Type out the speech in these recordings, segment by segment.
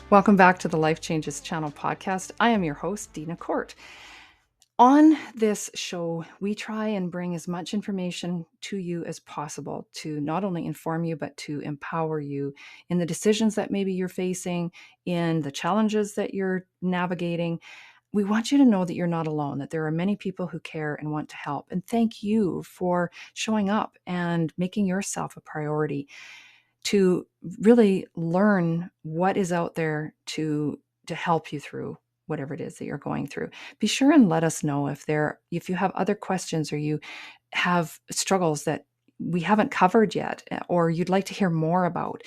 Welcome back to the Life Changes Channel podcast. I am your host, Dina Court. On this show, we try and bring as much information to you as possible to not only inform you, but to empower you in the decisions that maybe you're facing, in the challenges that you're navigating. We want you to know that you're not alone, that there are many people who care and want to help. And thank you for showing up and making yourself a priority to really learn what is out there to help you through whatever it is that you're going through. Be sure and let us know if you have other questions or you have struggles that we haven't covered yet or you'd like to hear more about,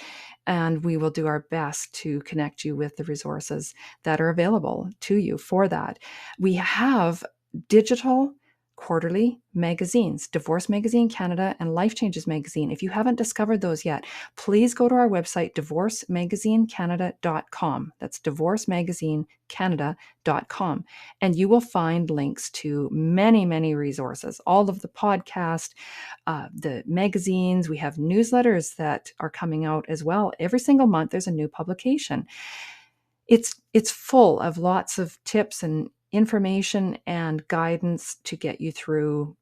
and we will do our best to connect you with the resources that are available to you for that. We have digital quarterly magazines, Divorce Magazine Canada and Life Changes Magazine. If you haven't discovered those yet, please go to our website, divorcemagazinecanada.com. That's divorcemagazinecanada.com. And you will find links to many, many resources, all of the podcast, the magazines. We have newsletters that are coming out as well. Every single month, there's a new publication. It's full of lots of tips and information and guidance to get you through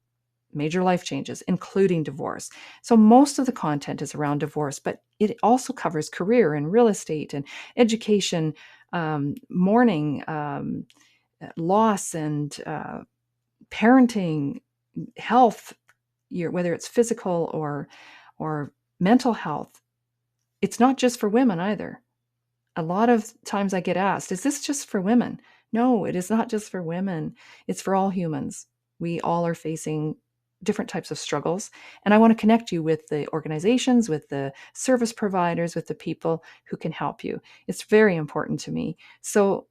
major life changes, including divorce. So most of the content is around divorce, but it also covers career and real estate and education, mourning, loss, and parenting, health, whether it's physical or mental health. It's not just for women either. A lot of times I get asked, is this just for women? No, it is not just for women. It's for all humans. We all are facing different types of struggles. And I want to connect you with the organizations, with the service providers, with the people who can help you. It's very important to me. So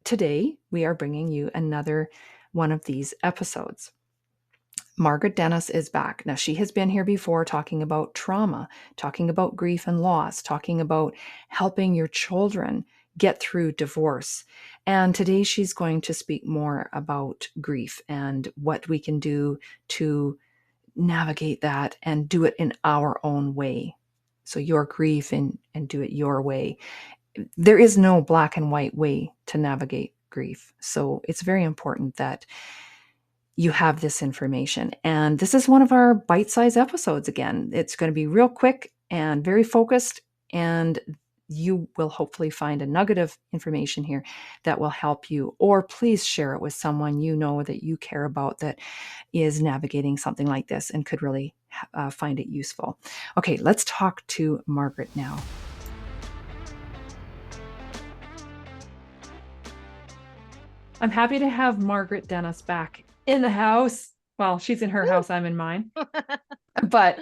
today we are bringing you another one of these episodes. Margaret Dennis is back. Now, she has been here before talking about trauma, talking about grief and loss, talking about helping your children get through divorce. And today she's going to speak more about grief and what we can do to navigate that and do it in our own way. So your grief and do it your way. There is no black and white way to navigate grief. So it's very important that you have this information. And this is one of our bite-sized episodes again. It's going to be real quick and very focused, and you will hopefully find a nugget of information here that will help you. Or please share it with someone you know that you care about that is navigating something like this and could really find it useful. Okay, let's talk to Margaret now. I'm happy to have Margaret Dennis back in the house. Well, she's in her house, I'm in mine. But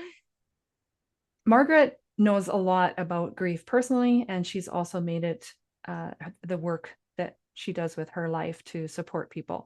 Margaret knows a lot about grief personally, and she's also made it the work that she does with her life to support people.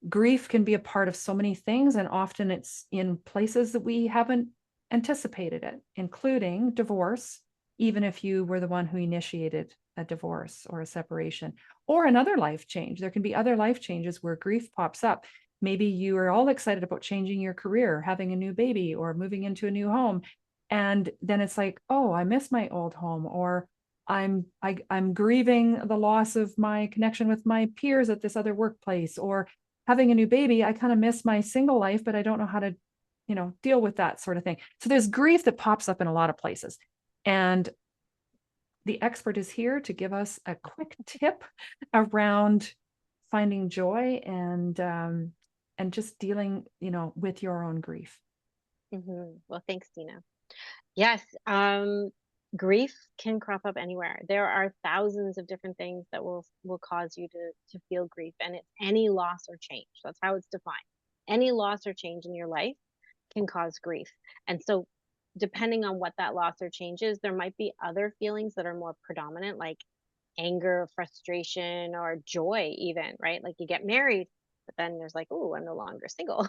Grief can be a part of so many things, and often it's in places that we haven't anticipated it, including divorce, even if you were the one who initiated a divorce or a separation, or another life change. There can be other life changes where grief pops up. Maybe you are all excited about changing your career, having a new baby, or moving into a new home. And then it's like, oh, I miss my old home, or I'm grieving the loss of my connection with my peers at this other workplace, or having a new baby, I kind of miss my single life, but I don't know how to, deal with that sort of thing. So there's grief that pops up in a lot of places. And the expert is here to give us a quick tip around finding joy and just dealing, with your own grief. Well, thanks, Dina. Yes, grief can crop up anywhere. There are thousands of different things that will cause you to feel grief, and it's any loss or change. That's how it's defined. Any loss or change in your life can cause grief. And so, depending on what that loss or change is, there might be other feelings that are more predominant, like anger, frustration, or joy, even, right? Like you get married, but then there's like, oh, I'm no longer single.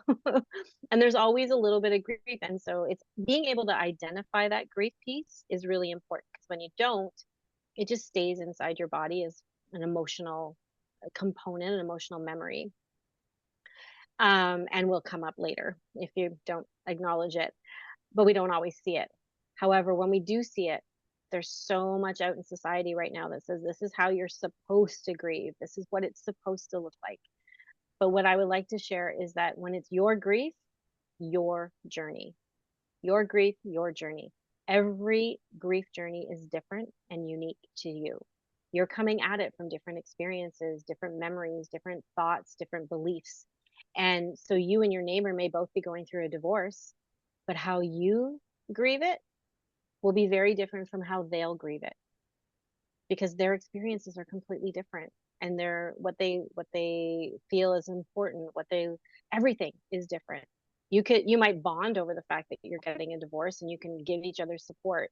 And there's always a little bit of grief. And so it's being able to identify that grief piece is really important, because when you don't, it just stays inside your body as an emotional component, an emotional memory, and will come up later if you don't acknowledge it. But we don't always see it. However, when we do see it, There's so much out in society right now that says this is how you're supposed to grieve. This is what it's supposed to look like. But what I would like to share is that when it's your grief, your journey, your grief, your journey. Every grief journey is different and unique to you. You're coming at it from different experiences, different memories, different thoughts, different beliefs. And so you and your neighbor may both be going through a divorce, but how you grieve it will be very different from how they'll grieve it, because their experiences are completely different, and their what they feel is important, what they everything is different. You might bond over the fact that you're getting a divorce and you can give each other support,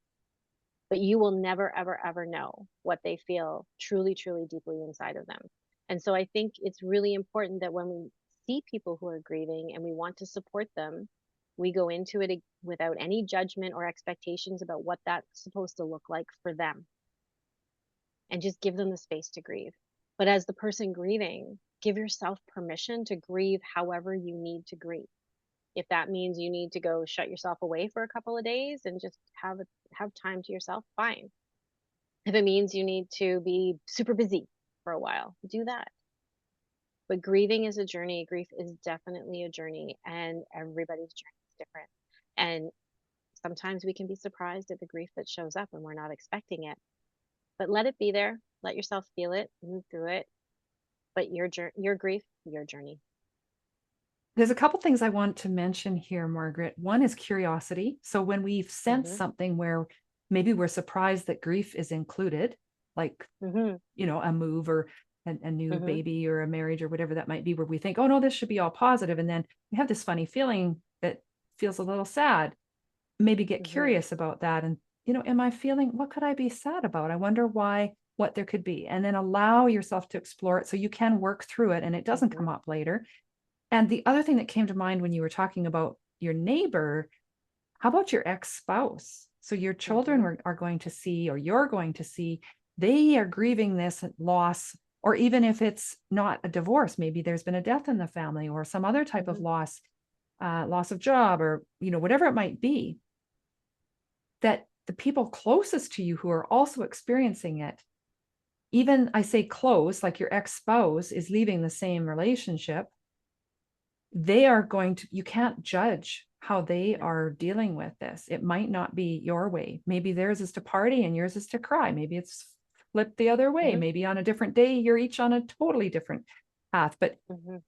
but you will never ever ever know what they feel truly truly deeply inside of them. And so I think it's really important that when we see people who are grieving and we want to support them, we go into it without any judgment or expectations about what that's supposed to look like for them, and just give them the space to grieve. But as the person grieving, give yourself permission to grieve however you need to grieve. If that means you need to go shut yourself away for a couple of days and just have time to yourself, fine. If it means you need to be super busy for a while, do that. But grieving is a journey. Grief is definitely a journey, and everybody's journey is different. And sometimes we can be surprised at the grief that shows up when we're not expecting it. But let it be there. Let yourself feel it, move through it. But your grief, your journey. There's a couple things I want to mention here, Margaret. One is curiosity. So when we've sensed Mhm. something where maybe we're surprised that grief is included, like, Mhm. a move or a new Mhm. baby or a marriage or whatever that might be, where we think, oh no, this should be all positive. And then we have this funny feeling that feels a little sad. Maybe get Mhm. curious about that. And, am I feeling, what could I be sad about? I wonder why, what there could be. And then allow yourself to explore it so you can work through it and it doesn't come Mhm. up later. And the other thing that came to mind when you were talking about your neighbor, how about your ex-spouse? So your children Mhm. are going to see, or you're going to see, they are grieving this loss, or even if it's not a divorce, maybe there's been a death in the family or some other type of Mhm. loss, loss of job, or, whatever it might be, that the people closest to you who are also experiencing it, even I say close, like your ex-spouse is leaving the same relationship, they are going to, you can't judge how they No. are dealing with this. It might not be your way. Maybe theirs is to party and yours is to cry. Maybe it's flipped the other way. Mhm. Maybe on a different day, you're each on a totally different path. But Mhm.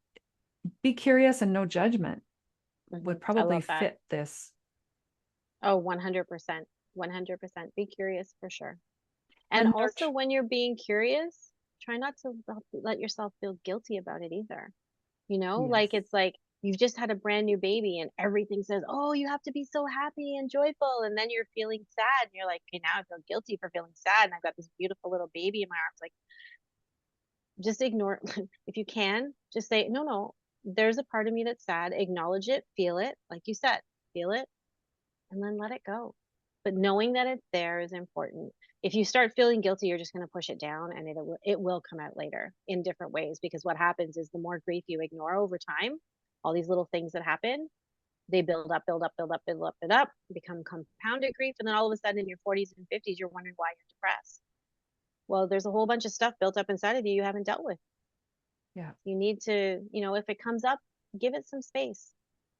be curious and no judgment would Mhm. I probably love that. fit this. Oh, 100%. 100%. Be curious for sure. And And also, nurture. when you're being curious, try not to let yourself feel guilty about it either. Like Yes. it's like you've just had a brand new baby and everything says, oh, you have to be so happy and joyful. And then you're feeling sad. And you're like, okay, now I feel guilty for feeling sad. And I've got this beautiful little baby in my arms. Like, just ignore if you can, just say, no, no, there's a part of me that's sad. Acknowledge it, feel it, like you said, feel it, and then let it go. But knowing that it's there is important. If you start feeling guilty, you're just going to push it down, and it will come out later in different ways, because what happens is the more grief you ignore over time, all these little things that happen, they build up, build up, build up, build up, build up, become compounded grief, and then all of a sudden in your 40s and 50s, you're wondering why you're depressed. Well, there's a whole bunch of stuff built up inside of you haven't dealt with. Yeah. You need to, if it comes up, give it some space,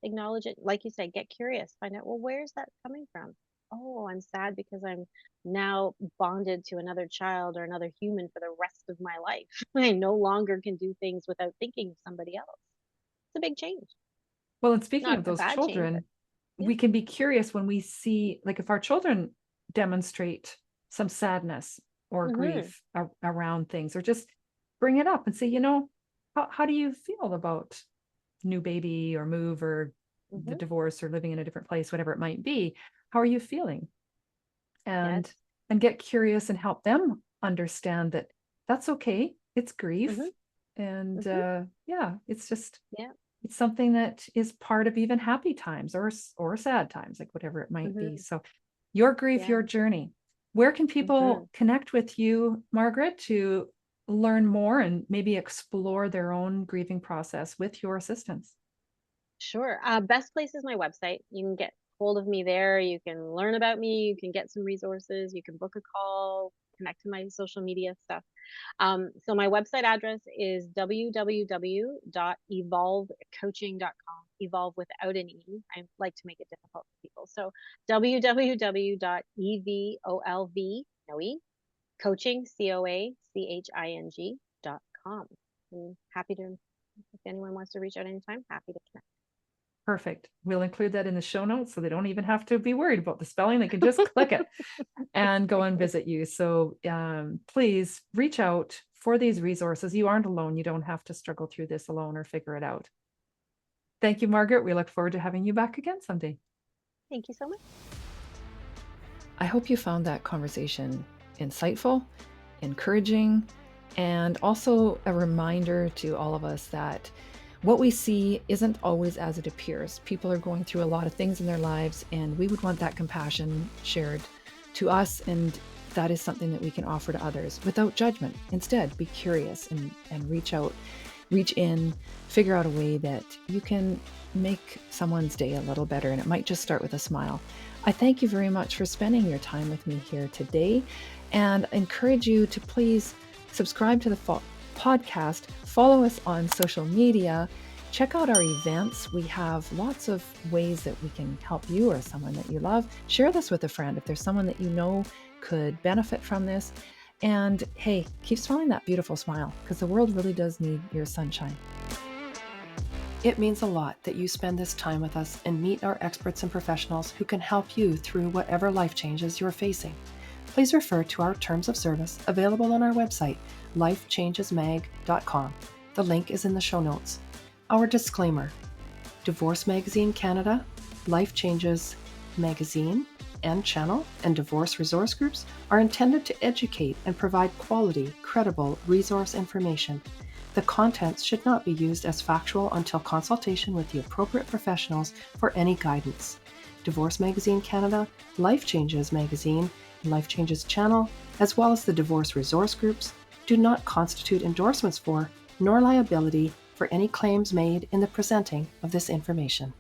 acknowledge it. Like you said, get curious, find out, well, where's that coming from? Oh, I'm sad because I'm now bonded to another child or another human for the rest of my life. I no longer can do things without thinking of somebody else. It's a big change. Well, and speaking Not of a those bad change, but children, yeah. we can be curious when we see, like, if our children demonstrate some sadness or Mhm. grief around things, or just bring it up and say, how do you feel about new baby or move or the Mhm. divorce or living in a different place, whatever it might be? How are you feeling? Yes. And get curious and help them understand that that's okay. It's grief. Mhm. And Mhm. yeah, it's just, Yeah. it's something that is part of even happy times or sad times, like whatever it might be. Mhm. So your grief, Yeah. your journey. Where can Mhm. people connect with you, Margaret, to learn more and maybe explore their own grieving process with your assistance? Sure. Best place is my website. You can get hold of me there. You can learn about me. You can get some resources. You can book a call, connect to my social media stuff. So my website address is www.evolvecoaching.com. Evolve without an E. I like to make it difficult for people. So www.evolv, no E, coaching, coaching.com. I'm happy to, if anyone wants to reach out anytime, happy to connect. Perfect. We'll include that in the show notes so they don't even have to be worried about the spelling. They can just click it and go and visit you. So please reach out for these resources. You aren't alone. You don't have to struggle through this alone or figure it out. Thank you, Margaret. We look forward to having you back again someday. Thank you so much. I hope you found that conversation insightful, encouraging, and also a reminder to all of us that what we see isn't always as it appears. People are going through a lot of things in their lives, and we would want that compassion shared to us, and that is something that we can offer to others without judgment. Instead, be curious and reach out, reach in, figure out a way that you can make someone's day a little better, and it might just start with a smile. I thank you very much for spending your time with me here today, and encourage you to please subscribe to the podcast, follow us on social media, check out our events. We have lots of ways that we can help you or someone that you love. Share this with a friend if there's someone that you know could benefit from this. And hey, keep smiling that beautiful smile, because the world really does need your sunshine. It means a lot that you spend this time with us and meet our experts and professionals who can help you through whatever life changes you're facing. Please refer to our terms of service available on our website, lifechangesmag.com. The link is in the show notes. Our disclaimer: Divorce Magazine Canada, Life Changes Magazine and channel, and divorce resource groups are intended to educate and provide quality, credible resource information. The contents should not be used as factual until consultation with the appropriate professionals for any guidance. Divorce Magazine Canada, Life Changes Magazine, and Life Changes channel, as well as the divorce resource groups, do not constitute endorsements for, nor liability for any claims made in the presenting of this information.